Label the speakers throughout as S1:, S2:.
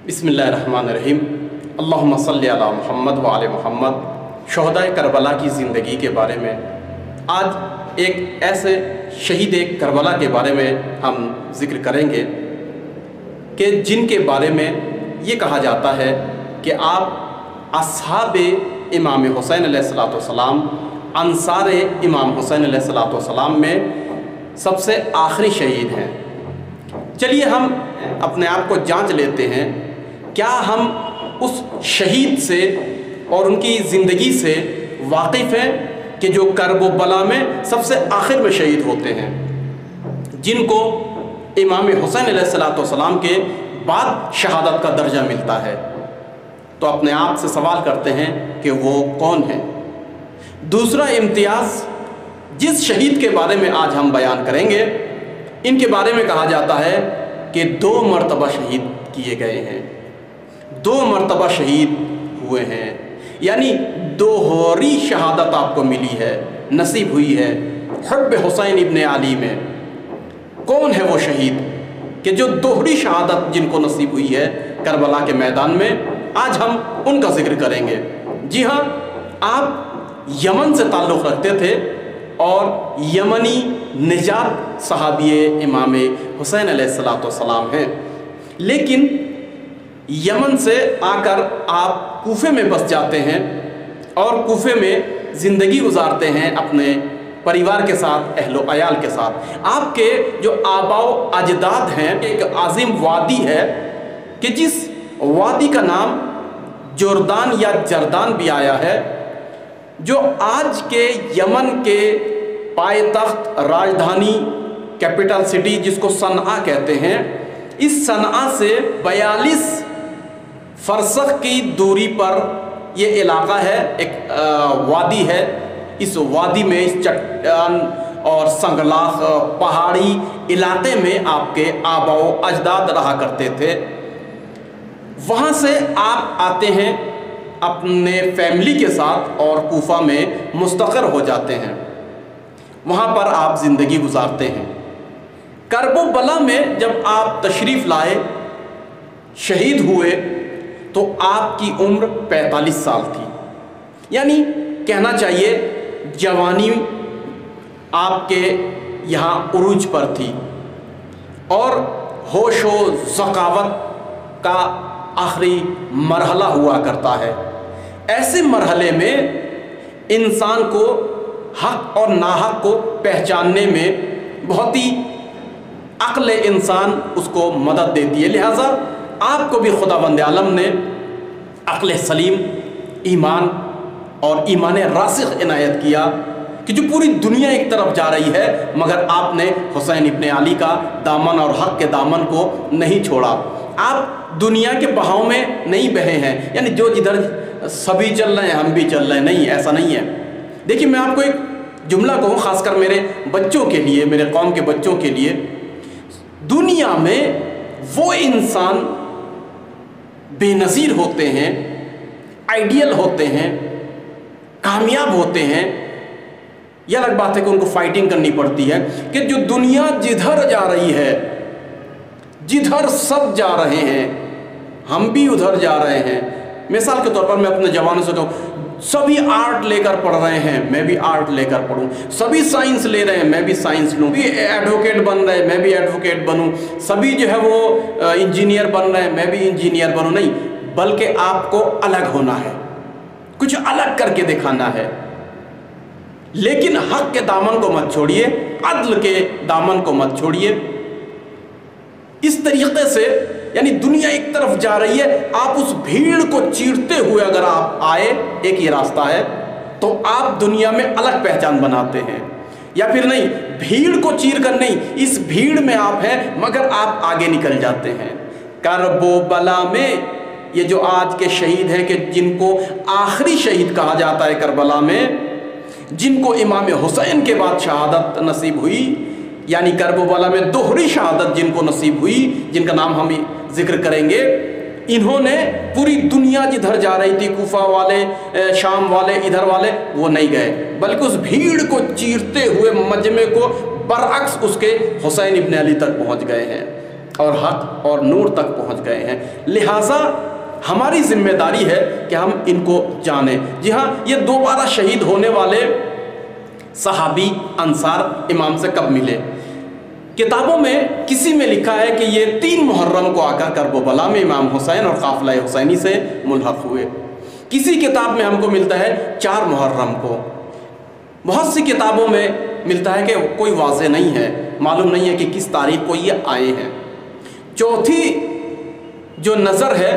S1: बिस्मिल्लाहिर्रहमानिर्रहीम। अल्लाहुम्मा सल्ली अला मुहम्मद व आले मुहम्मद। शहदाए करबला की ज़िंदगी के बारे में आज एक ऐसे शहीद करबला के बारे में हम ज़िक्र करेंगे कि जिनके बारे में ये कहा जाता है कि आप अस्हाबे इमाम हुसैन अलैहिस्सलाम, अंसार इमाम हुसैन अलैहिस्सलाम में सबसे आखिरी शहीद हैं। चलिए हम अपने आप को जांच लेते हैं, क्या हम उस शहीद से और उनकी ज़िंदगी से वाकिफ़ हैं कि जो करब व बला में सबसे आखिर में शहीद होते हैं, जिनको इमाम हुसैन अलैहिस्सलाम के बाद शहादत का दर्जा मिलता है। तो अपने आप से सवाल करते हैं कि वो कौन है। दूसरा इम्तियाज़ जिस शहीद के बारे में आज हम बयान करेंगे, इनके बारे में कहा जाता है कि 2 मरतबा शहीद किए गए हैं, 2 मरतबा शहीद हुए हैं, यानी दोहरी शहादत आपको मिली है, नसीब हुई है हुब्ब हुसैन इब्न अली में। कौन है वो शहीद कि जो दोहरी शहादत जिनको नसीब हुई है करबला के मैदान में, आज हम उनका जिक्र करेंगे। जी हाँ, आप यमन से ताल्लुक़ रखते थे और यमनी निजात सहाबिये इमाम हुसैन अलैहिस्सलाम हैं, लेकिन यमन से आकर आप कूफे में बस जाते हैं और कूफे में ज़िंदगी गुजारते हैं अपने परिवार के साथ, अहलो अयाल के साथ। आपके जो आबाओ अजदाद हैं, एक आज़िम वादी है कि जिस वादी का नाम जोर्दान या जर्दान भी आया है, जो आज के यमन के पायतख्त, राजधानी, कैपिटल सिटी जिसको सनआ कहते हैं, इस सनआ से 42 फरसख की दूरी पर ये इलाका है, एक वादी है। इस वादी में, इस चट्टान और संगलाख पहाड़ी इलाके में आपके आबाओ अजदाद रहा करते थे। वहाँ से आप आते हैं अपने फैमिली के साथ और कूफा में मुस्तक़र हो जाते हैं, वहाँ पर आप ज़िंदगी गुजारते हैं। करब बला में जब आप तशरीफ़ लाए, शहीद हुए, तो आपकी उम्र 45 साल थी, यानी कहना चाहिए जवानी आपके यहाँ उरूज पर थी और होश व ज़कावत का आखिरी मरहला हुआ करता है। ऐसे मरहले में इंसान को हक और नाहक को पहचानने में बहुत ही अक्ल इंसान उसको मदद देती है। लिहाजा आपको भी खुदावंद आलम ने अक्ल सलीम, ईमान और ईमान रासिख इनायत किया कि जो पूरी दुनिया एक तरफ जा रही है, मगर आपने हुसैन इब्न अली का दामन और हक के दामन को नहीं छोड़ा। आप दुनिया के बहाव में नहीं बहे हैं, यानी जो जिधर सभी चल रहे हैं हम भी चल रहे हैं, नहीं, ऐसा नहीं है। देखिए, मैं आपको एक जुमला कहूँ, ख़ासकर मेरे बच्चों के लिए, मेरे कौम के बच्चों के लिए, दुनिया में वो इंसान बेनज़ीर होते हैं, आइडियल होते हैं, कामयाब होते हैं। यह अलग बात है कि उनको फाइटिंग करनी पड़ती है कि जो दुनिया जिधर जा रही है, जिधर सब जा रहे हैं, हम भी उधर जा रहे हैं। मिसाल के तौर पर मैं अपने जवानों से कहूँ, सभी आर्ट लेकर पढ़ रहे हैं, मैं भी आर्ट लेकर पढ़ूँ। सभी साइंस ले रहे हैं, मैं भी साइंस लूँ। भी एडवोकेट बन रहे हैं, मैं भी एडवोकेट बनूँ। सभी जो है वो इंजीनियर बन रहे हैं, मैं भी इंजीनियर बनूँ। नहीं, बल्कि आपको अलग होना है, कुछ अलग करके दिखाना है। लेकिन हक के दामन को मत छोड़िए, अदल के दामन को मत छोड़िए। इस तरीके से, यानी दुनिया एक तरफ जा रही है, आप उस भीड़ को चीरते हुए अगर आप आए, एक ही रास्ता है, तो आप दुनिया में अलग पहचान बनाते हैं। या फिर नहीं, भीड़ को चीर कर नहीं, इस भीड़ में आप हैं मगर आप आगे निकल जाते हैं। करब बला में ये जो आज के शहीद हैं, कि जिनको आखिरी शहीद कहा जाता है करबला में, जिनको इमाम हुसैन के बाद शहादत नसीब हुई, यानी करब बला में दोहरी शहादत जिनको नसीब हुई, जिनका नाम हम जिक्र करेंगे, इन्होंने पूरी दुनिया जिधर जा रही थी, कूफा वाले, शाम वाले, इधर वाले, वो नहीं गए, बल्कि उस भीड़ को चीरते हुए मजमे को बरअक्स उसके हुसैन इब्न अली तक पहुंच गए हैं और हक और नूर तक पहुंच गए हैं। لہٰذا ہماری ذمہ داری ہے کہ ہم ان کو جانیں۔ جی ہاں، یہ دوبارہ شہید ہونے والے صحابی انصار امام سے کب ملے؟ کتابوں میں کسی میں لکھا ہے کہ یہ 3 محرم کو آ کر کربلا میں امام حسین اور قافلہ حسینی سے ملحق ہوئے۔ کسی کتاب میں ہم کو ملتا ہے 4 محرم کو، بہت سی کتابوں میں ملتا ہے کہ کوئی واضح نہیں ہے، معلوم نہیں ہے کہ کس تاریخ کو یہ آئے ہیں۔ چوتھی جو نظر ہے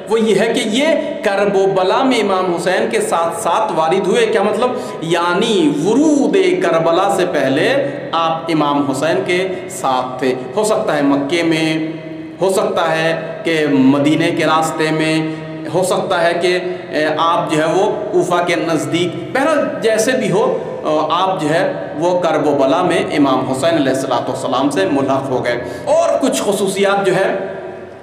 S1: وہ یہ ہے کہ یہ کربلا میں امام حسین کے ساتھ ساتھ وارد ہوئے۔ کیا مطلب؟ یعنی ورود کربلا سے پہلے آپ امام حسین کے ساتھ تھے۔ ہو سکتا ہے مکے میں، ہو سکتا ہے کہ مدینے کے راستے میں، ہو سکتا ہے کہ آپ جو ہے وہ کوفہ کے نزدیک، بہرحال جیسے بھی ہو آپ جو ہے وہ کربلا میں امام حسین علیہ السلام سے ملحق ہو گئے۔ اور کچھ خصوصیات جو ہے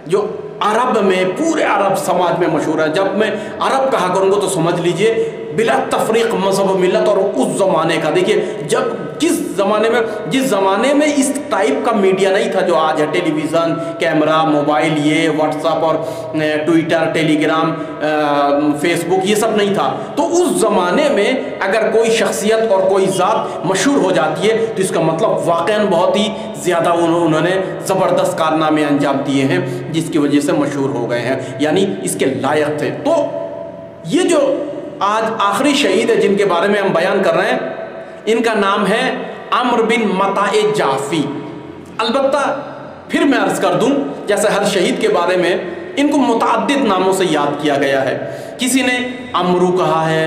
S1: جو عرب میں، پورے عرب سماج میں مشہور ہے۔ جب میں عرب کہا کروں گا تو سمجھ لیجئے بلا تفریق مذہب و ملت، اور اس زمانے کا دیکھیے جب جس زمانے میں اس ٹائپ کا میڈیا نہیں تھا جو آج ہے، ٹیلی ویژن، کیمرہ، موبائل، یہ واٹس ایپ اور ٹویٹر، ٹیلی گرام، فیس بک، یہ سب نہیں تھا، تو اس زمانے میں اگر کوئی شخصیت اور کوئی ذات مشہور ہو جاتی ہے تو اس کا مطلب واقعاً بہت ہی زیادہ انہوں نے زبردست کارنامے انجام دیے ہیں جس کی وجہ سے مشہور ہو گئے ہیں، یعنی اس کے لائق تھے۔ تو یہ جو آج آخری شہید ہے جن کے بارے میں ہم بیان کر رہے ہیں، ان کا نام ہے عمرو بن متاع جعفی۔ البتہ پھر میں عرض کر دوں، جیسے ہر شہید کے بارے میں ان کو متعدد ناموں سے یاد کیا گیا ہے۔ کسی نے عمرو کہا ہے،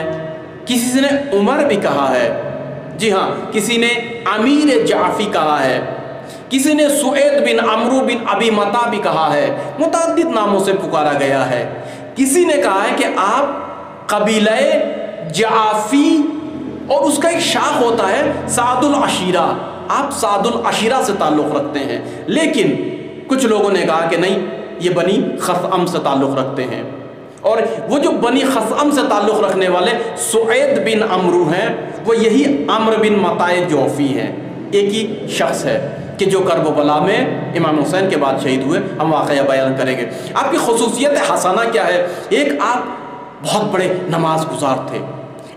S1: کسی نے عمر بھی کہا ہے، جی ہاں، کسی نے امیر جعفی کہا ہے، کسی نے سعید بن عمرو بن ابی متاع بھی کہا ہے، متعدد ناموں سے پکارا گیا ہے۔ کسی نے کہا ہے کہ آپ قبیلہ جعفی، اور اس کا ایک شاخ ہوتا ہے سعد العشیرہ، آپ سعد العشیرہ سے تعلق رکھتے ہیں، لیکن کچھ لوگوں نے کہا کہ نہیں، یہ بنی خثعم سے تعلق رکھتے ہیں، اور وہ جو بنی خثعم سے تعلق رکھنے والے سعید بن عمرو ہیں وہ یہی عمرو بن متاع جعفی ہیں، ایک ہی شخص ہے کہ جو کربلا میں امام حسین کے بعد شہید ہوئے۔ ہم واقعہ بیان کریں گے۔ آپ کی خصوصیت حسنہ کیا ہے؟ ایک، آپ بہت بڑے نماز گزار تھے،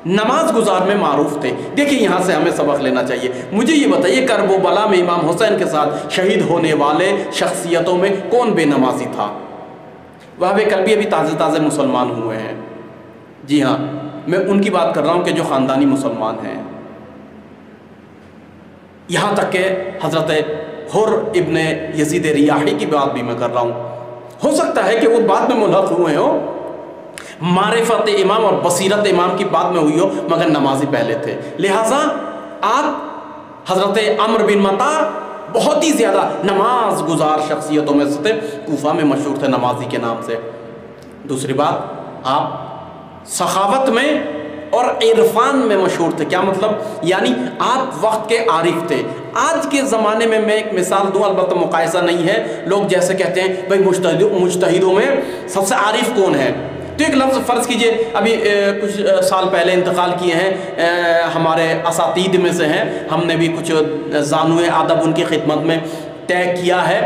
S1: نماز گزار میں معروف تھے۔ دیکھیں یہاں سے ہمیں سبق لینا چاہیے۔ مجھے یہ بتائیے کربلا میں امام حسین کے ساتھ شہید ہونے والے شخصیتوں میں کون بے نمازی تھا؟ وہابی کلبی ابھی تازے مسلمان ہوئے ہیں، جی ہاں، میں ان کی بات کر رہا ہوں کہ جو خاندانی مسلمان ہیں۔ یہاں تک کہ حضرت حر ابن یزید ریاحی کی بات بھی میں کر رہا ہوں، ہو سکتا ہے کہ وہ بعد میں ملحق ہوئے ہوں، معرفت امام اور بصیرت امام کی بعد میں ہوئی ہو، مگر نمازی پہلے تھے۔ لہٰذا آپ حضرت عمرو بن متاع بہت ہی زیادہ نماز گزار شخصیتوں میں سے تھے، کوفہ میں مشہور تھے نمازی کے نام سے۔ دوسری بات، آپ سخاوت میں اور عرفان میں مشہور تھے۔ کیا مطلب؟ یعنی آپ وقت کے عارف تھے۔ آج کے زمانے میں ایک مثال دوں، البتہ مقایسہ نہیں ہے، لوگ جیسے کہتے ہیں بھائی مجتہدوں میں سب سے عارف کون ہے، تو ایک لفظ فرض کیجئے، ابھی کچھ سال پہلے انتقال کیے ہیں ہمارے اساتید میں سے ہیں، ہم نے بھی کچھ زانوئے ادب ان کی خدمت میں طے کیا ہے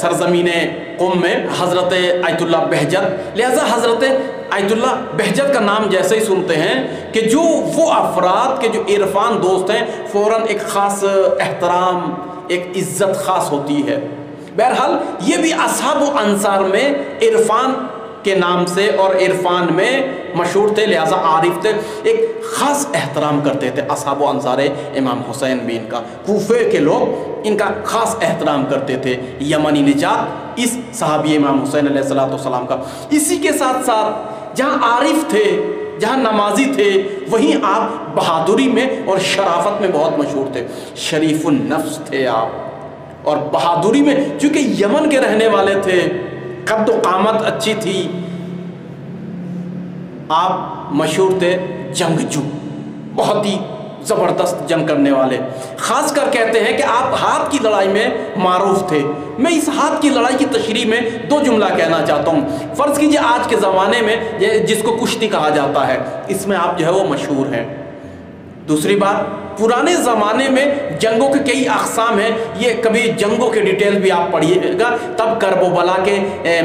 S1: سرزمین قم میں، حضرت آیت اللہ بہجت۔ لہذا حضرت آیت اللہ بہجت کا نام جیسے ہی سنتے ہیں کہ جو وہ افراد کے جو عرفان دوست ہیں، فوراً ایک خاص احترام، ایک عزت خاص ہوتی ہے۔ بہرحال یہ بھی اصحاب و انصار میں عرفان کے نام سے اور عرفان میں مشہور تھے، لہذا عارف تھے، ایک خاص احترام کرتے تھے اصحاب و انصار امام حسین بھی ان کا، کوفے کے لوگ ان کا خاص احترام کرتے تھے۔ یمنی نجات اس صحابی امام حسین علیہ السلام کا۔ اسی کے ساتھ ساتھ جہاں عارف تھے، جہاں نمازی تھے، وہیں آپ بہادری میں اور شرافت میں بہت مشہور تھے، شریف النفس تھے آپ، اور بہادری میں چونکہ یمن کے رہنے والے تھے، قد و قامت اچھی تھی، آپ مشہور تھے جنگجو، بہت ہی زبردست جنگ کرنے والے۔ خاص کر کہتے ہیں کہ آپ ہاتھ کی لڑائی میں معروف تھے۔ میں اس ہاتھ کی لڑائی کی تشریح میں 2 جملہ کہنا چاہتا ہوں۔ فرض کیجئے آج کے زمانے میں جس کو کشتی کہا جاتا ہے، اس میں آپ جو ہے وہ مشہور ہیں۔ दूसरी बात, पुराने ज़माने में जंगों के कई अक़साम हैं, ये कभी जंगों के डिटेल भी आप पढ़िएगा, तब करबला के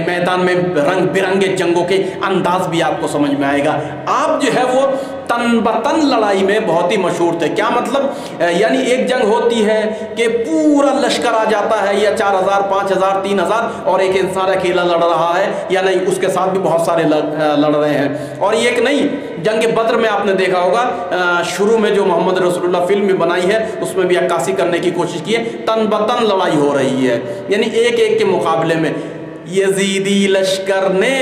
S1: मैदान में रंग बिरंगे जंगों के अंदाज भी आपको समझ में आएगा। आप जो है वो तन बतन लड़ाई में बहुत ही मशहूर थे। क्या मतलब, यानी एक जंग होती है कि पूरा लश्कर आ जाता है, या 4000, 5000, 3000, और एक इंसान अकेला लड़ रहा है, या नहीं उसके साथ भी बहुत सारे लड़ रहे हैं। और ये एक नहीं, जंग बद्र में आपने देखा होगा, शुरू में जो मोहम्मद रसूलुल्लाह फिल्म में बनाई है उसमें भी अक्कासी करने की कोशिश की है, तन बतन लड़ाई हो रही है, यानी एक एक के मुकाबले में। यजीदी लश्कर ने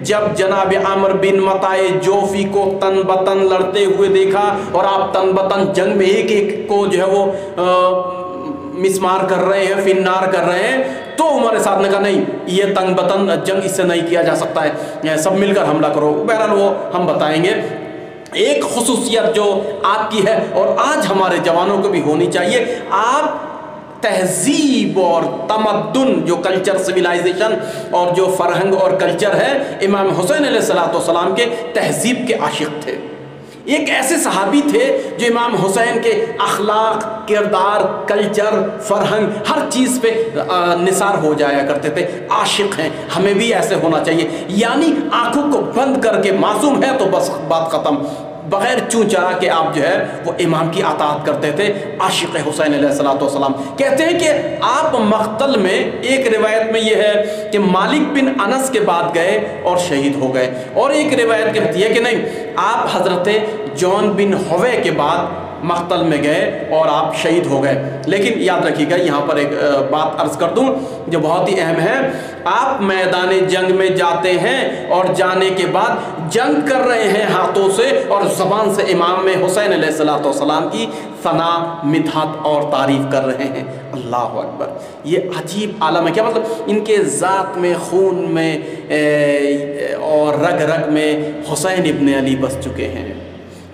S1: जब जनाब अमर बिन मताए जोफी को तन बतन लड़ते हुए देखा, और आप तन बतन जंग में एक एक को जो है वो मिसमार कर रहे हैं, फिन्नार कर रहे हैं, तो उमर साद ने कहा नहीं, ये तन बतन जंग इससे नहीं किया जा सकता है, सब मिलकर हमला करो। बहरहाल वो हम बताएंगे। एक खुसूसियत जो आपकी है और आज हमारे जवानों को भी होनी चाहिए, आप तहजीब और तमद्दुन, जो कल्चर, सिविलाइजेशन और जो फरहंग और कल्चर है, इमाम हुसैन अलैहिस्सलाम के तहजीब के आशिक थे। एक ऐसे सहाबी थे जो इमाम हुसैन के अखलाक, किरदार, कल्चर, फरहंग, हर चीज़ पे निसार हो जाया करते थे, आशिक हैं, हमें भी ऐसे होना चाहिए। यानी आंखों को बंद करके, मासूम है तो बस बात ख़त्म, बग़ैर चूँ चरा के आप जो है वो इमाम की अताअत करते थे, आशिक़ हुसैन अलैहिस्सलाम। कहते हैं कि आप मक़तल में, एक रिवायत में ये है कि मालिक बिन अनस के बाद गए और शहीद हो गए, और एक रिवायत कहती है कि नहीं, आप हज़रत जॉन बिन हवे के बाद मक़तल में गए और आप शहीद हो गए। लेकिन याद रखिएगा, यहाँ पर एक बात अर्ज़ कर दूँ जो बहुत ही अहम है। आप मैदान जंग में जाते हैं और जाने के बाद जंग कर रहे हैं हाथों से और ज़बान से इमाम में हुसैन अलैहिस्सलाम की सना, मिदहत और तारीफ़ कर रहे हैं। अल्लाह अकबर, ये अजीब आलम है। क्या मतलब, इनके ज़ात में, खून में और रग रग में हुसैन इब्न अली बस चुके हैं,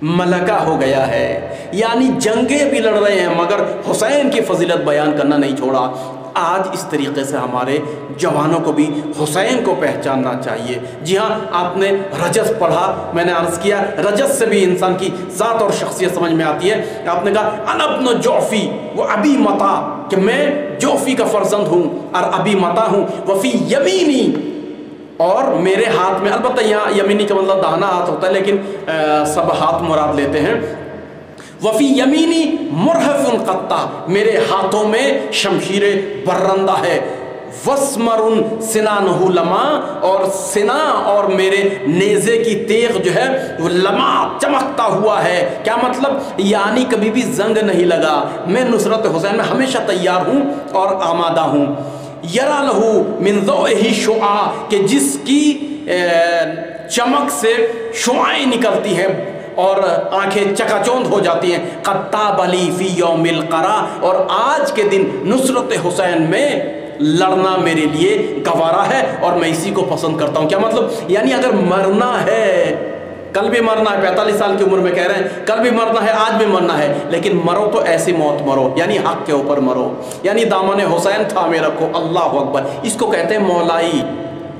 S1: मलका हो गया है, यानी जंगें भी लड़ रहे हैं मगर हुसैन की फजीलत बयान करना नहीं छोड़ा। आज इस तरीके से हमारे जवानों को भी हुसैन को पहचानना चाहिए। जी हाँ, आपने रजस पढ़ा, मैंने अर्ज़ किया, रजस से भी इंसान की ज़ात और शख्सियत समझ में आती है। आपने कहा अनब्न जोफ़ी वो अबी मता, कि मैं जोफ़ी का फ़र्जंद हूँ और अबी मता हूँ, वफ़ी यमीनी, और मेरे हाथ में, अलबत्ता यहाँ यमीनी का मतलब दाहिना हाथ होता है, लेकिन सब हाथ मुराद लेते हैं। वफ़ी यमीनी मुरहफ़ुन क़त्ता, मेरे हाथों में शमशीर बर्रंदा है। वस्मरुन सिनानुहु लमा, और सिना और मेरे नेज़े की तेग जो है वो लमा, चमकता हुआ है। क्या मतलब, यानी कभी भी जंग नहीं लगा, मैं नुसरत हुसैन में हमेशा तैयार हूँ और आमादा हूँ। यरा लहू मिन ज़ौइही शुआ, कि जिसकी चमक से शुआएं निकलती हैं और आंखें चकाचौंध हो जाती हैं। क़त्ताब अली फ़ी यौमिल क़रा, और आज के दिन नुसरत हुसैन में लड़ना मेरे लिए गवारा है और मैं इसी को पसंद करता हूँ। क्या मतलब, यानी अगर मरना है, कल भी मरना है, 45 साल की उम्र में कह रहे हैं, कल भी मरना है, आज भी मरना है, लेकिन मरो तो ऐसी मौत मरो, यानी हक के ऊपर मरो, यानी दामन हुसैन थामे रखो। अल्लाह अकबर, इसको कहते हैं मौलाई,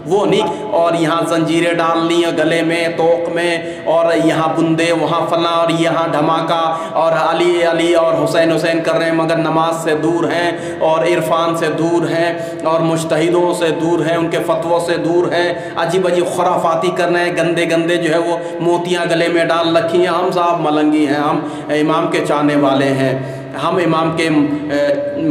S1: वो नहीं। और यहाँ जंजीरें डालनी है गले में, तोक में, और यहाँ बुंदे, वहाँ फला, और यहाँ धमाका, और अली अली और हुसैन हुसैन कर रहे हैं मगर नमाज से दूर हैं और इरफान से दूर हैं और मुज्तहिदों से दूर हैं, उनके फतवों से दूर हैं, अजीब अजीब खुराफाती कर रहे हैं, गंदे गंदे जो है वो मोतियाँ गले में डाल रखी हैं। हम साहब मलंगी हैं, हम इमाम के चाहने वाले हैं, हम इमाम के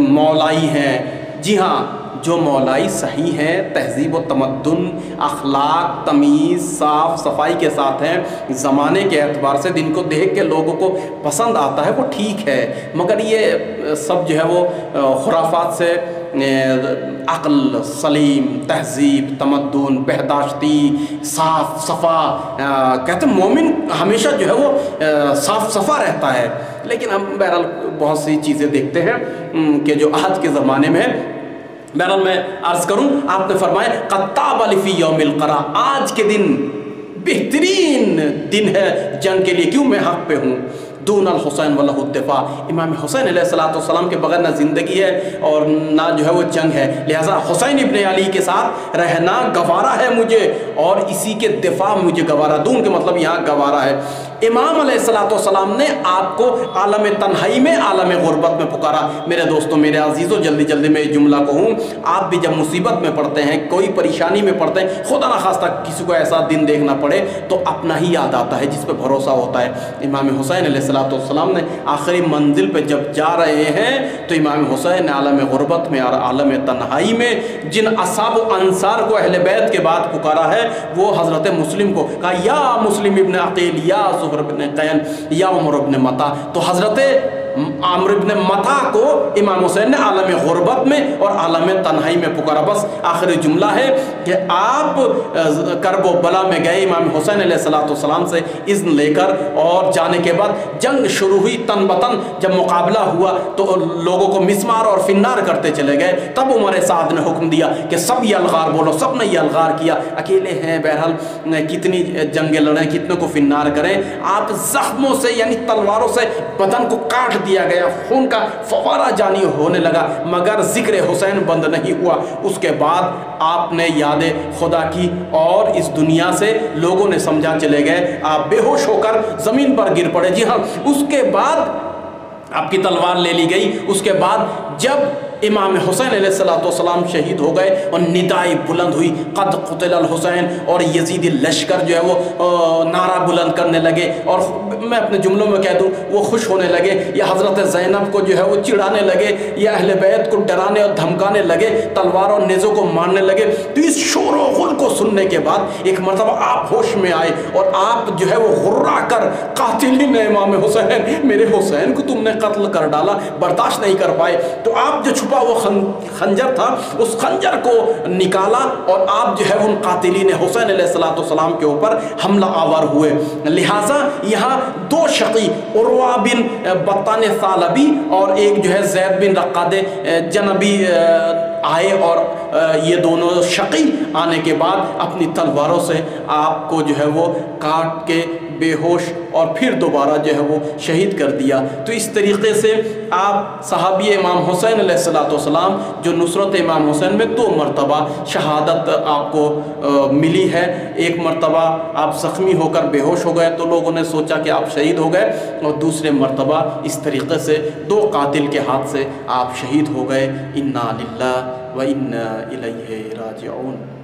S1: मौलाई हैं। जी हाँ, जो मौलाई सही है, तहजीब व तमद्दुन, अखलाक, तमीज़, साफ़ सफाई के साथ हैं, ज़माने के एतबार से जिनको देख के लोगों को पसंद आता है वो ठीक है, मगर ये सब जो है वो खुराफात से अक़ल सलीम, तहजीब, तमद्दुन, बहदाश्ती, साफ़ सफ़ा, कहते हैं मोमिन हमेशा जो है वो साफ़ सफ़ा रहता है। लेकिन हम बहरहाल बहुत सी चीज़ें देखते हैं कि जो आज के ज़माने में है। बहरहाल मैं अर्ज़ करूँ, आपने फरमाया क़त्ताब अली फ़ी यौमिल क़रा, आज के दिन बेहतरीन दिन है जंग के लिए। क्यों? मैं हक़ पे हूँ। दून अल हुसैन वलहु दिफा। इमाम हुसैन अलैहिस्सलाम के बगैर ना ज़िंदगी है और ना जो है वो जंग है, लिहाजा हुसैन इब्न अली के साथ रहना गवारा है मुझे और इसी के दिफा मुझे गवारा। दून के मतलब यहाँ गवारा है। इमाम अलैहिस्सलाम ने आपको आलम तन्हाई में, आलम गुरबत में पुकारा। मेरे दोस्तों, मेरे अजीज़ों, जल्दी जल्दी मैं जुमला कहूँ, आप भी जब मुसीबत में पड़ते हैं, कोई परेशानी में पड़ते हैं, खुदा ना खास्ता किसी को ऐसा दिन देखना पड़े तो अपना ही याद आता है जिस पर भरोसा होता है। इमाम हुसैन अलैहिस्सलाम ने आखिरी मंजिल पे जब जा रहे हैं तो इमाम हुसैन ने आलम गुरबत में और आलम तन्हाई में जिन असहाब अंसार को अहले बैत के बाद पुकारा है, वो हज़रत मुस्लिम को कहा, या मुस्लिम इब्न अकील, या ज़ुहर इब्न कैन, या उमर इब्न मता। तो हज़रत आमर इब्न मता को इमाम हुसैन ने आलम गुरबत में और आलम तन्हाई में पुकारा। बस आखिरी जुमला है कि आप करबो बला में गए इमाम हुसैन अलैहिस्सलाम से इज़्न लेकर, और जाने के बाद जंग शुरू हुई तन बतन। जब मुकाबला हुआ तो लोगों को मिसमार और फिन्नार करते चले गए। तब उमर साद ने हुक्म दिया कि सब ये अलगार बोलो। सब ने ये अलगार किया। अकेले हैं, बहरहाल कितनी जंगें लड़ें, कितने को फिन्नार करें। आप जख्मों से यानी तलवारों से बदन को काट दिया गया, खून का फवारा जानी होने लगा, मगर जिक्र हुसैन बंद नहीं हुआ। उसके बाद आपने याद खुदा की और इस दुनिया से लोगों ने समझा चले गए। आप बेहोश होकर ज़मीन पर गिर पड़े। जी हाँ, उसके बाद आपकी तलवार ले ली गई। उसके बाद जब इमाम हुसैन अलैहिस्सलाम शहीद हो गए और निदाई बुलंद हुई, क़द क़ुतिल अल हुसैन, और यजीदी लश्कर जो है वो नारा बुलंद करने लगे। और मैं अपने जुमलों में कह दूँ, वो खुश होने लगे, या हज़रत ज़ैनब को जो है वो चिढ़ाने लगे, या अहले बैत को डराने और धमकाने लगे, तलवार और नेज़ों को मारने लगे। तो इस शोर व गुल को सुनने के बाद एक मरतबा आप होश में आए और आप जो है वो गुर्रा कर, कातिलीन इमाम हुसैन, मेरे हुसैन को तुमने कत्ल कर डाला, बर्दाश्त नहीं कर पाए। तो आप जो छुपा वो खंजर था, उस खंजर को निकाला और आप जो है उन कातिलीन हुसैन अलैहिस्सलाम के ऊपर हमला आवर हुए। लिहाजा यहाँ दो शकी, उर्वा बिन बत्तान सालबी और एक जो है ज़ैद बिन रक्कादे जनबी आए, और ये दोनों शकी आने के बाद अपनी तलवारों से आपको जो है वो काट के बेहोश और फिर दोबारा जो है वो शहीद कर दिया। तो इस तरीके से आप सहाबी इमाम हुसैन अलैहिस्सलाम जो नुसरत इमाम हुसैन में 2 मरतबा शहादत आपको मिली है। एक मरतबा आप ज़ख्मी होकर बेहोश हो गए तो लोगों ने सोचा कि आप शहीद हो गए, और दूसरे मरतबा इस तरीके से 2 कातिल के हाथ से आप शहीद हो गए। इन्ना लिल्लाहि व इन्ना इलैहि राजिऊन।